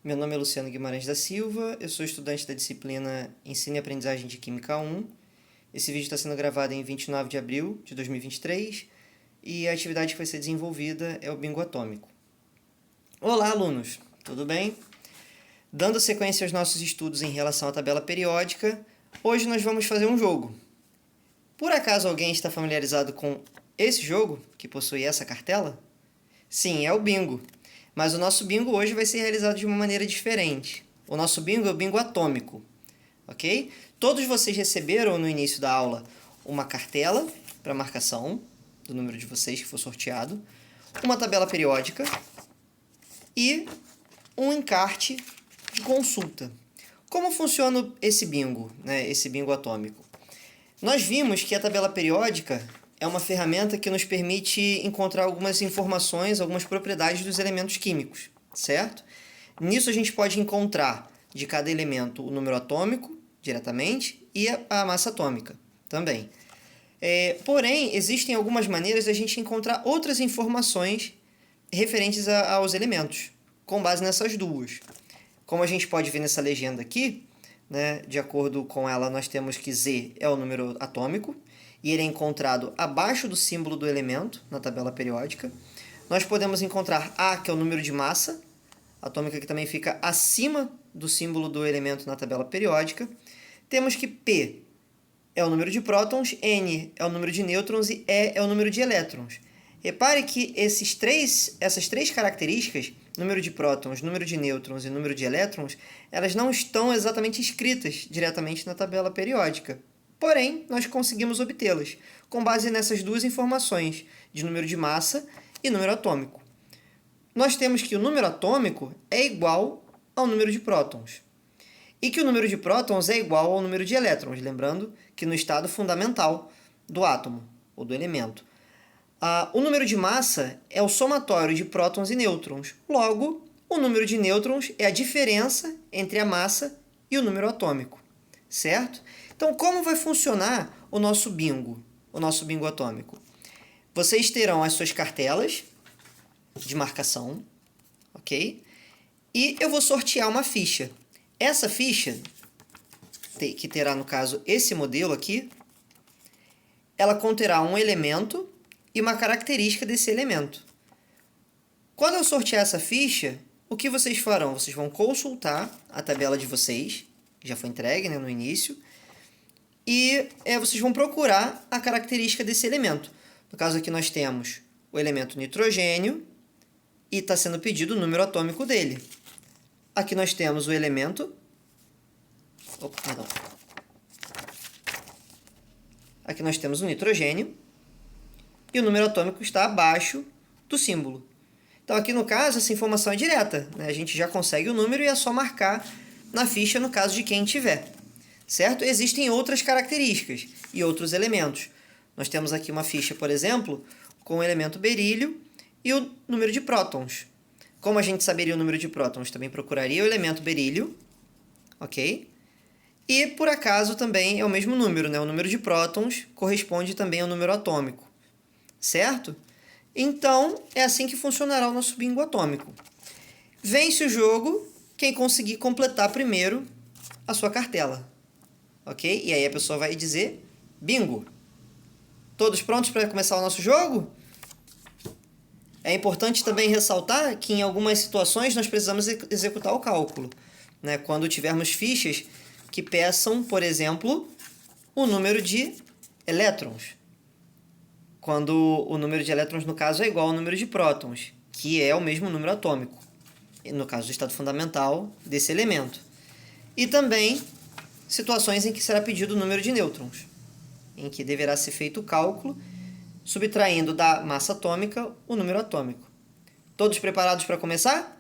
Meu nome é Luciano Guimarães da Silva, eu sou estudante da disciplina Ensino e Aprendizagem de Química 1. Esse vídeo está sendo gravado em 29 de abril de 2023 e a atividade que vai ser desenvolvida é o bingo atômico. Olá, alunos! Tudo bem? Dando sequência aos nossos estudos em relação à tabela periódica, hoje nós vamos fazer um jogo. Por acaso alguém está familiarizado com esse jogo, que possui essa cartela? Sim, é o bingo. Mas o nosso bingo hoje vai ser realizado de uma maneira diferente. O nosso bingo é o bingo atômico, ok? Todos vocês receberam no início da aula uma cartela para marcação do número de vocês que for sorteado, uma tabela periódica e um encarte de consulta. Como funciona esse bingo, né? Esse bingo atômico? Nós vimos que a tabela periódica é uma ferramenta que nos permite encontrar algumas informações, algumas propriedades dos elementos químicos, certo? Nisso a gente pode encontrar de cada elemento o número atômico, diretamente, e a massa atômica, também. Porém, existem algumas maneiras de a gente encontrar outras informações referentes aos elementos, com base nessas duas. Como a gente pode ver nessa legenda aqui, né, de acordo com ela, nós temos que Z é o número atômico, e ele é encontrado abaixo do símbolo do elemento, na tabela periódica. Nós podemos encontrar A, que é o número de massa atômica, que também fica acima do símbolo do elemento na tabela periódica. Temos que P é o número de prótons, N é o número de nêutrons e E é o número de elétrons. Repare que essas três características, número de prótons, número de nêutrons e número de elétrons, elas não estão exatamente escritas diretamente na tabela periódica. Porém, nós conseguimos obtê-las, com base nessas duas informações, de número de massa e número atômico. Nós temos que o número atômico é igual ao número de prótons, e que o número de prótons é igual ao número de elétrons, lembrando que no estado fundamental do átomo, ou do elemento. O número de massa é o somatório de prótons e nêutrons, logo, o número de nêutrons é a diferença entre a massa e o número atômico, certo? Então, como vai funcionar o nosso bingo atômico? Vocês terão as suas cartelas de marcação, ok? E eu vou sortear uma ficha. Essa ficha, que terá, no caso, esse modelo aqui, ela conterá um elemento e uma característica desse elemento. Quando eu sortear essa ficha, o que vocês farão? Vocês vão consultar a tabela de vocês, que já foi entregue, né, no início, e vocês vão procurar a característica desse elemento. No caso aqui nós temos o elemento nitrogênio e está sendo pedido o número atômico dele. Aqui nós temos o elemento... Aqui nós temos o nitrogênio e o número atômico está abaixo do símbolo. Então aqui no caso essa informação é direta, né? A gente já consegue o número e é só marcar na ficha no caso de quem tiver. Certo? Existem outras características e outros elementos. Nós temos aqui uma ficha, por exemplo, com o elemento berílio e o número de prótons. Como a gente saberia o número de prótons? Também procuraria o elemento berílio, ok? E, por acaso, também é o mesmo número, né? O número de prótons corresponde também ao número atômico, certo? Então, é assim que funcionará o nosso bingo atômico. Vence o jogo quem conseguir completar primeiro a sua cartela. Ok? E aí a pessoa vai dizer bingo. Todos prontos para começar o nosso jogo? É importante também ressaltar que em algumas situações nós precisamos executar o cálculo, né? Quando tivermos fichas que peçam, por exemplo, o número de elétrons. Quando o número de elétrons, no caso, é igual ao número de prótons, que é o mesmo número atômico, no caso do estado fundamental desse elemento. E também situações em que será pedido o número de nêutrons, em que deverá ser feito o cálculo, subtraindo da massa atômica o número atômico. Todos preparados para começar?